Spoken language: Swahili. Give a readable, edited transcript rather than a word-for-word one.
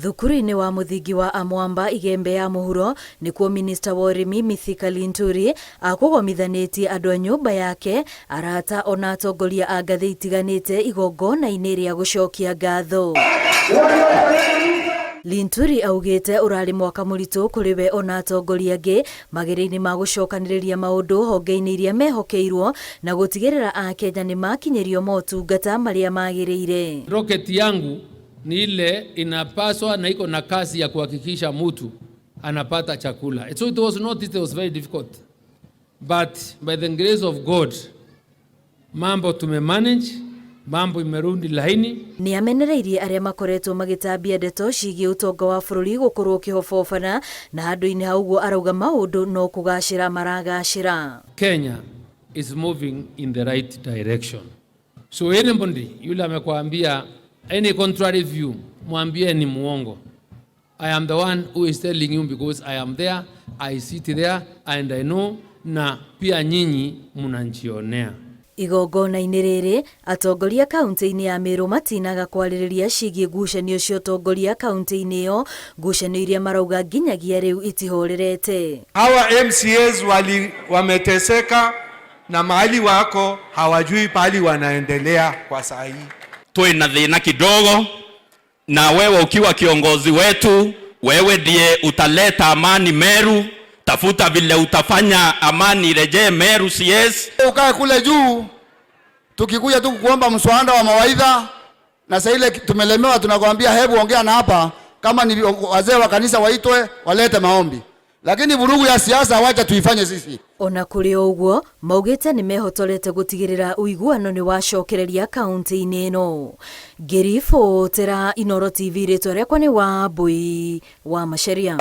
Thukuru-inĩ wa mũthingi wa Amwamba igembe ya mũhuro nĩkuo minista wa ũrĩmi Mithika Linturi akũgomithanĩtie andũ a nyũmba yake arata ona atongoria a ngathĩ itiganĩte igongona-inĩ rĩa gũcokia ngatho. Linturi augĩte ũrarĩ mwaka mũritũ kũrĩ we ona atongoria angĩ magerio-inĩ ma gũcokanĩrĩria maũndũ honge-inĩ iria mehokeirwo na gũtigĩrĩra Akenya nĩ makinyĩrio motungata marĩa magĩrĩire. Roketi yangu ni ile inapaswa na iko na kazi ya kuhakikisha mtu anapata chakula. So it was not it was very difficult. But by the grace of God mambo tumemanage, mambo imerundi laini. Ni amenereirie arĩa makoretwo magĩtambia ndeto ciĩgiĩ ũtonga wa bũrũri gũkorwo kĩhobobana na handũ-inĩ hauguo arauga maũndũ no kũgacĩra maragacĩra. Kenya is moving in the right direction. So anybody yule amekwambia any contrary view, mwambie ni muongo. I am the one who is telling you because I am there, I sit there and I know, na pia nyinyi mnanjionea. Igongona-inĩ rĩrĩ atongoria kaunti-inĩ ya Meru matinaga kwarĩrĩria ciĩgiĩ ngucanio cia atongoria kaunti-inĩ ĩyo, ngucanio iria marauga nginyagia rĩu itihorerete. Hawa MCAs wameteseka na mahali wako hawajui pali wanaendelea kwa saa hii. Tuina thina kidogo na wewe ukiwa kiongozi wetu, wewe ndiye utaleta amani Meru. Tafuta vile utafanya amani rejee Meru CS. Ukae kule juu, tukikuja tu kuomba mswada wa mawaidha na sasa ile tumelemewa tunakwambia hebu ongea na hapa kama ni wazee wa kanisa waitwe walete maombi. Lakini vurugu ya siasa wacha tuifanye sisi. Ona kũrĩ ũguo maugĩte nĩ mehotorete gũtigĩrĩra ũiguano nĩ wacokereria kaunti-inĩ ĩno. Ngĩribotera Inooro TV rĩtwa rĩakwa nĩ Wambui wa Macharia.